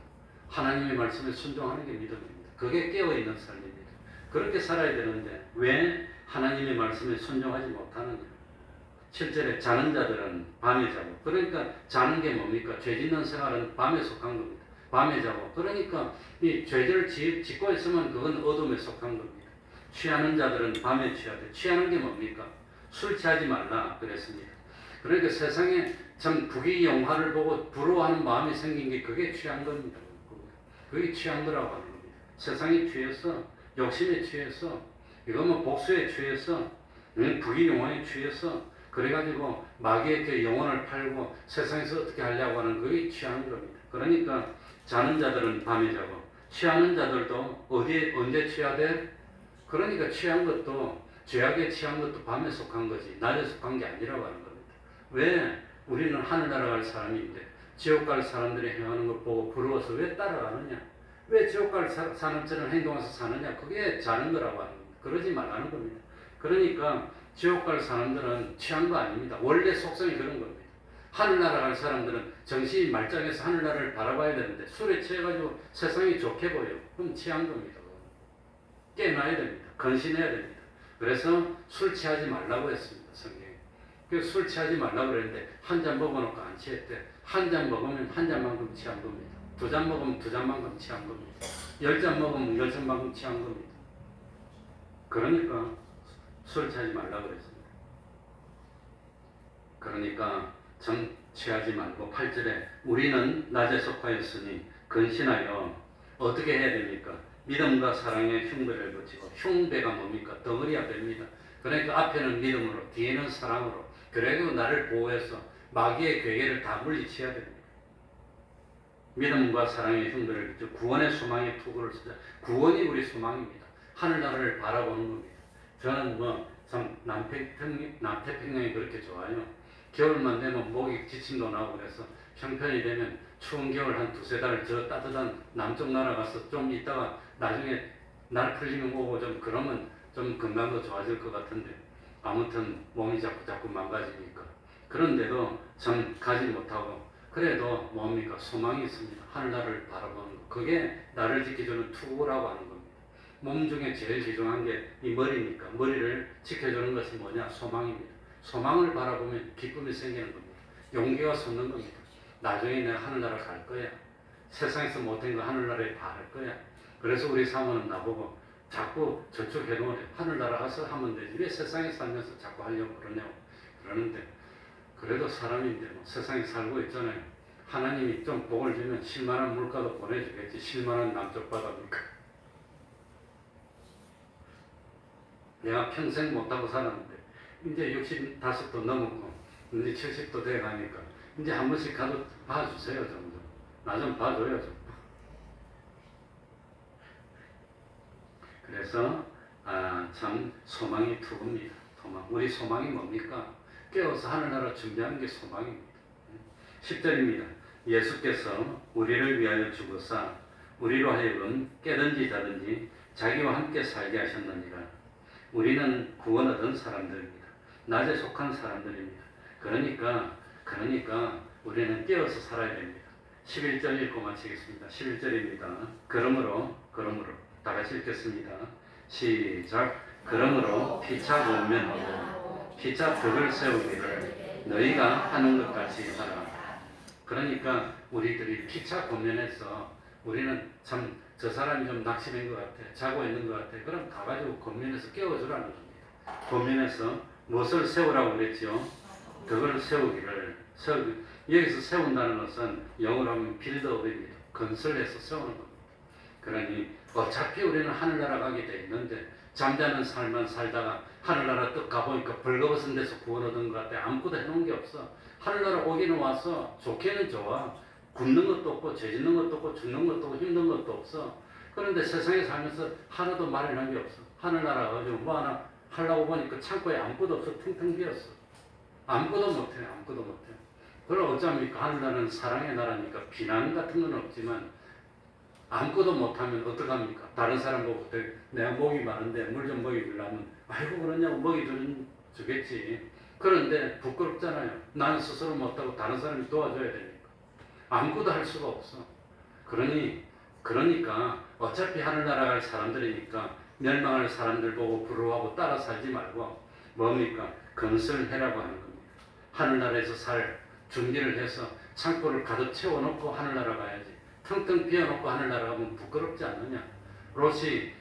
하나님의 말씀에 순종하는 게 믿음입니다. 그게 깨어있는 삶입니다. 그렇게 살아야 되는데 왜 하나님의 말씀에 순종하지 못하느냐? 7절에 자는 자들은 밤에 자고, 그러니까 자는 게 뭡니까? 죄 짓는 생활은 밤에 속한 겁니다. 밤에 자고, 그러니까 이 죄를 짓고 있으면 그건 어둠에 속한 겁니다. 취하는 자들은 밤에 취하되, 취하는 게 뭡니까? 술 취하지 말라 그랬습니다. 그러니까 세상에 참 부귀영화를 보고 부러워하는 마음이 생긴 게 그게 취한 겁니다. 그게 취한 거라고 하는 겁니다. 세상에 취해서, 욕심에 취해서, 이거 뭐 복수에 취해서, 부귀영화에 취해서, 그래가지고 마귀에게 영혼을 팔고 세상에서 어떻게 하려고 하는 그게 취한 겁니다. 그러니까 자는 자들은 밤에 자고, 취하는 자들도 언제 취하되? 그러니까 취한 것도, 죄악에 취한 것도 밤에 속한 거지 낮에 속한 게 아니라고 하는 겁니다. 왜? 우리는 하늘나라 갈 사람인데 지옥 갈 사람들이 행하는 걸 보고 부러워서 왜 따라가느냐? 왜 지옥 갈 사람처럼 행동해서 사느냐? 그게 자는 거라고 하는 겁니다. 그러지 말라는 겁니다. 그러니까 지옥 갈 사람들은 취한 거 아닙니다. 원래 속성이 그런 겁니다. 하늘나라 갈 사람들은 정신이 말짱해서 하늘나라를 바라봐야 되는데 술에 취해가지고 세상이 좋게 보여. 그럼 취한 겁니다. 깨놔야 됩니다. 건신해야 됩니다. 그래서 술 취하지 말라고 했습니다. 성경에. 그래서 술 취하지 말라고 그랬는데 한 잔 먹어놓고 안 취했대. 한 잔 먹으면 한 잔만큼 취한 겁니다. 두 잔 먹으면 두 잔만큼 취한 겁니다. 10잔 먹으면 10잔만큼 취한 겁니다. 그러니까 술 취하지 말라고 그랬습니다. 그러니까 정 취하지 말고 8절에 우리는 낮에 속하였으니 근신하여 어떻게 해야 됩니까? 믿음과 사랑의 흉배를 붙이고, 흉배가 뭡니까? 덩어리 앞입니다. 그러니까 앞에는 믿음으로, 뒤에는 사랑으로, 그래도 나를 보호해서 마귀의 괴계를 다 물리쳐야 됩니다. 믿음과 사랑의 흉배를 붙이고 구원의 소망의 투구를 쓰자. 구원이 우리 소망입니다. 하늘나라를 바라보는 겁니다. 저는 참 남태평양이 그렇게 좋아요. 겨울만 되면 목이 지침도 나오고 그래서 형편이 되면 추운 겨울 한 두세 달 저 따뜻한 남쪽 나라 가서 좀 있다가 나중에 날 풀리면 오고 좀 그러면 좀 건강도 좋아질 것 같은데 아무튼 몸이 자꾸 망가지니까 그런데도 참 가지 못하고 그래도 뭡니까? 소망이 있습니다. 하늘나라를 바라보는 것. 그게 나를 지켜주는 투구라고 하는 겁니다. 몸 중에 제일 귀중한 게 이 머리니까 머리를 지켜주는 것이 뭐냐? 소망입니다. 소망을 바라보면 기쁨이 생기는 겁니다. 용기가 솟는 겁니다. 나중에 내가 하늘나라 갈 거야. 세상에서 못한 거 하늘나라에 바랄 거야. 그래서 우리 사모는 나보고 자꾸 저축해놓으래. 하늘나라 가서 하면 되지. 왜 세상에 살면서 자꾸 하려고 그러냐고 그러는데 그래도 사람인데 세상에 살고 있잖아요. 하나님이 좀 복을 주면 실만한 물가도 보내주겠지. 실만한 남쪽 바다니까. 내가 평생 못하고 살았는데 이제 65도 넘었고 이제 70도 돼가니까 이제 한 번씩 가서 봐주세요. 정도. 나 좀 봐줘요. 좀. 그래서 참 소망이 투구입니다. 우리 소망이 뭡니까? 깨어서 하늘나라 준비하는 게 소망입니다. 10절입니다. 예수께서 우리를 위하여 죽으사 우리로 하여금 깨든지 자든지 자기와 함께 살게 하셨느니라. 우리는 구원 얻은 사람들입니다. 낮에 속한 사람들입니다. 그러니까 우리는 깨어서 살아야 됩니다. 11절 읽고 마치겠습니다. 11절입니다. 그러므로 다 같이 읽겠습니다. 시작. 그러므로 피차 권면하고 피차 덕을 세우기를 너희가 하는 것 같이 하라. 그러니까 우리들이 피차 권면해서 우리는 참 저 사람이 좀 낙심인 것 같아. 자고 있는 것 같아. 그럼 가가지고 권면해서 깨워주라는 겁니다. 권면해서 무엇을 세우라고 그랬죠? 덕을 세우기를. 여기서 세운다는 것은 영어로 하면 빌드업입니다. 건설해서 세우는 겁니다. 그러니 어차피 우리는 하늘나라 가게 돼 있는데 잠자는 삶만 살다가 하늘나라 또 가보니까 벌거벗은 데서 구원 얻은 것 같아. 아무것도 해놓은 게 없어. 하늘나라 오기는 와서 좋게는 좋아. 굶는 것도 없고 죄 짓는 것도 없고 죽는 것도 없고 힘든 것도 없어. 그런데 세상에 살면서 하나도 마련한 게 없어. 하늘나라 가지고 뭐 하나 하려고 보니까 창고에 아무것도 없어. 텅텅 비었어. 아무것도 못해. 그럼 어쩝니까? 하늘나라는 사랑의 나라니까 비난 같은 건 없지만 아무것도 못하면 어떡합니까? 다른 사람 보고 내가 목이 많은데 물 좀 먹여주려면 아이고 그러냐고 먹여주겠지. 그런데 부끄럽잖아요. 나는 스스로 못하고 다른 사람이 도와줘야 되니까. 아무것도 할 수가 없어. 그러니까 어차피 하늘나라 갈 사람들이니까 멸망할 사람들 보고 부러워하고 따라 살지 말고 뭡니까? 건설해라고 하는 겁니다. 하늘나라에서 살 준비를 해서 창고를 가득 채워놓고 하늘나라 가야지. 텅텅 비워놓고 하늘나라 가면 부끄럽지 않느냐. 롯이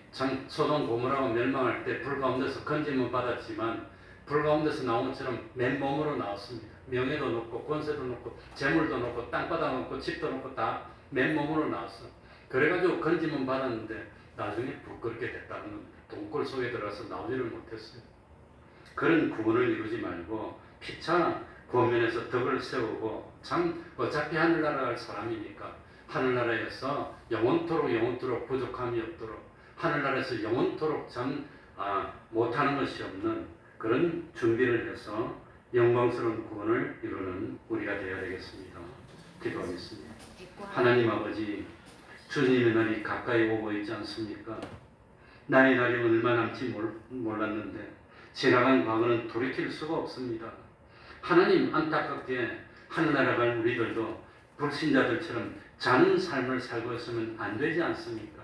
소돔 고모라고 멸망할 때 불 가운데서 건짐은 받았지만 불 가운데서 나온 것처럼 맨몸으로 나왔습니다. 명예도 놓고 권세도 놓고 재물도 놓고 땅바닥 놓고 집도 놓고 다 맨몸으로 나왔어. 그래가지고 건짐은 받았는데 나중에 부끄럽게 됐다는 겁니다. 동굴 속에 들어가서 나오지를 못했어요. 그런 구원을 이루지 말고 피차 권면에서 덕을 세우고 참 어차피 하늘나라 갈 사람이니까 하늘나라에서 영원토록 부족함이 없도록 하늘나라에서 영원토록 못하는 것이 없는 그런 준비를 해서 영광스러운 구원을 이루는 우리가 되어야 되겠습니다. 기도하겠습니다. 하나님 아버지, 주님의 날이 가까이 오고 있지 않습니까? 나의 날이 얼마 남지 몰랐는데 지나간 과거는 돌이킬 수가 없습니다. 하나님 안타깝게 하늘나라 갈 우리들도 불신자들처럼 자는 삶을 살고 있으면 안 되지 않습니까?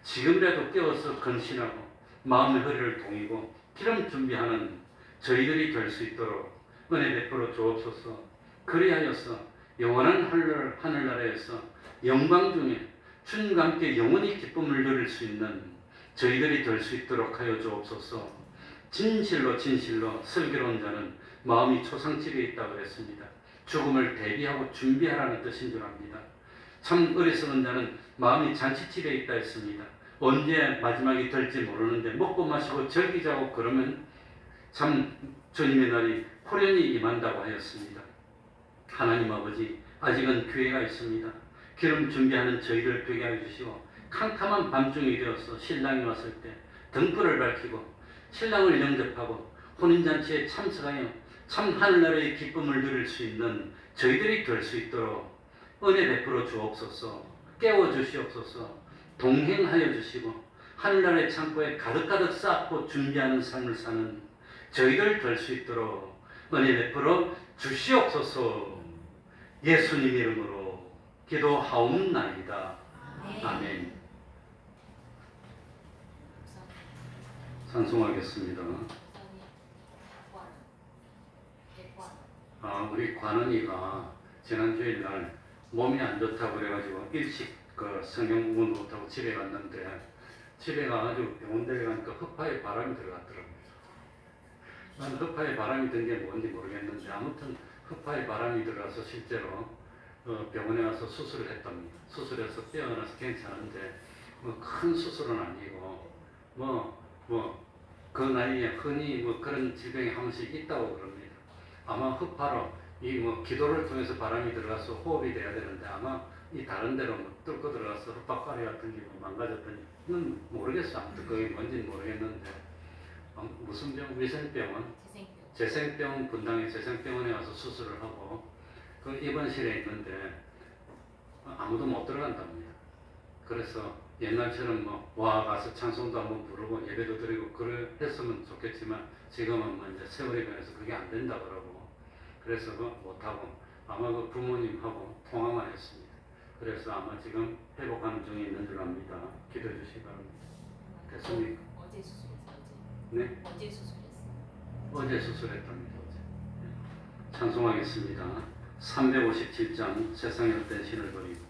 지금이라도 깨어서 근신하고 마음의 허리를 동이고 기름 준비하는 저희들이 될 수 있도록 은혜 베풀어 주옵소서. 그리하여서 영원한 하늘나라에서 영광 중에 주님과 함께 영원히 기쁨을 누릴 수 있는 저희들이 될 수 있도록 하여 주옵소서. 진실로 슬기로운 자는 마음이 초상집에 있다고 그랬습니다. 죽음을 대비하고 준비하라는 뜻인 줄 압니다. 참 어리석은 자는 마음이 잔치집에 있다 했습니다. 언제 마지막이 될지 모르는데 먹고 마시고 즐기자고 그러면 참 주님의 날이 호련히 임한다고 하였습니다. 하나님 아버지, 아직은 기회가 있습니다. 기름 준비하는 저희들 되게 해주시고 캄캄한 밤중이 되어서 신랑이 왔을 때 등불을 밝히고 신랑을 영접하고 혼인잔치에 참석하여 참 하늘나라의 기쁨을 누릴 수 있는 저희들이 될 수 있도록 은혜 베풀어 주옵소서. 깨워 주시옵소서. 동행하여 주시고 하늘나라의 창고에 가득가득 쌓고 준비하는 삶을 사는 저희들 될 수 있도록 은혜 베풀어 주시옵소서. 예수님 이름으로 기도하옵나이다. 아멘. 찬송하겠습니다. 우리 관원이가 지난 주일날 몸이 안 좋다고 그래가지고 일찍 성경 공부 못하고 집에 갔는데 집에 가가지고 병원에 가니까 허파에 바람이 들어갔더라고요. 난 허파에 바람이 든 게 뭔지 모르겠는데 아무튼 허파에 바람이 들어가서 실제로 병원에 가서 수술을 했답니다. 수술해서 떼어나서 괜찮은데 큰 수술은 아니고 그 나이에 흔히 그런 질병이 한 번씩 있다고 그럽니다. 아마 허파로 기도를 통해서 바람이 들어가서 호흡이 돼야 되는데 아마 이 다른 데로 뚫고 들어가서 헛박가리 같은 게 망가졌더니 모르겠어. 아무튼 그게 뭔지는 모르겠는데 무슨 병? 위생병원? 재생병원 분당의 재생병원에 가서 수술을 하고 그 입원실에 있는데 아무도 못 들어간답니다. 그래서 옛날처럼 와 가서 찬송도 한번 부르고 예배도 드리고 그래 했으면 좋겠지만 지금은 이제 세월이 변해서 그게 안 된다 그러고 그래서 못하고 아마 그 부모님하고 통화만 했습니다. 그래서 아마 지금 회복하는 중에 있는 줄 압니다. 기도해 주시기 바랍니다. 됐습니까? 어제 수술했어요. 네? 어제 수술했어요. 어제 수술했답니다. 어제. 찬송하겠습니다. 357장 세상에 헛된 신을 버리고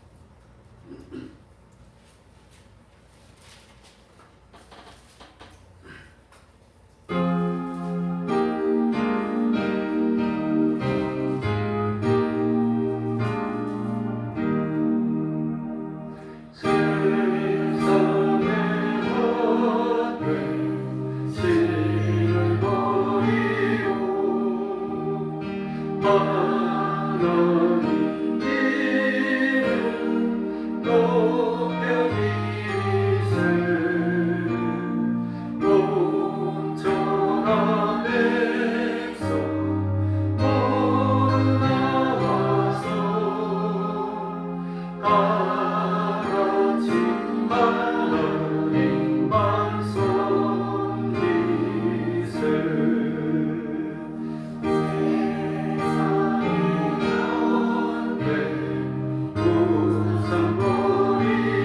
전부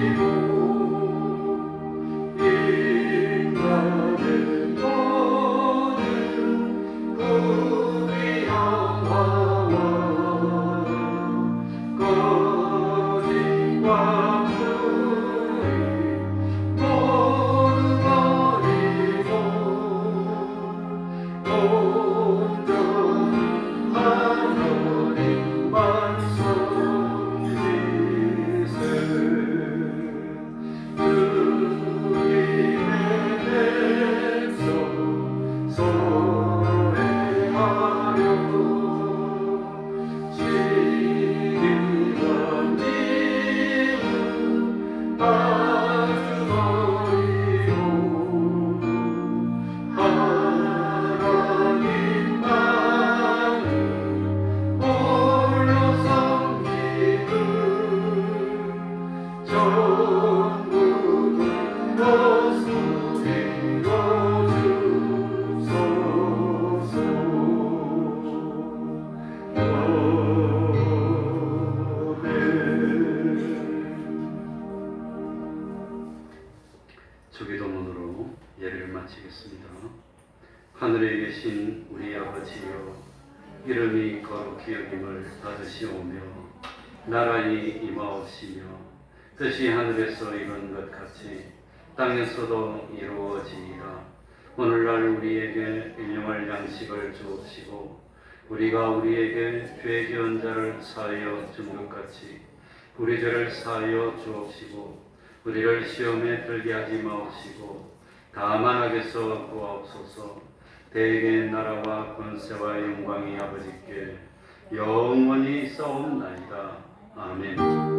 다 소리로 주소 기도문으로 예배를 마치겠습니다. 하늘에 계신 우리 아버지여, 이름이 거룩히 여김을 받으시오며 나라니 임하옵시며 뜻이 하늘에서 이룬 것 같이 땅에서도 이루어지이다. 오늘날 우리에게 일용할 양식을 주옵시고 우리가 우리에게 죄 지은 자를 사하여 준 것 같이 우리 죄를 사하여 주옵시고 우리를 시험에 들게 하지 마옵시고 다만 악에서 구하옵소서. 대개 나라와 권세와 영광이 아버지께 영원히 있사옵나이다. 아멘.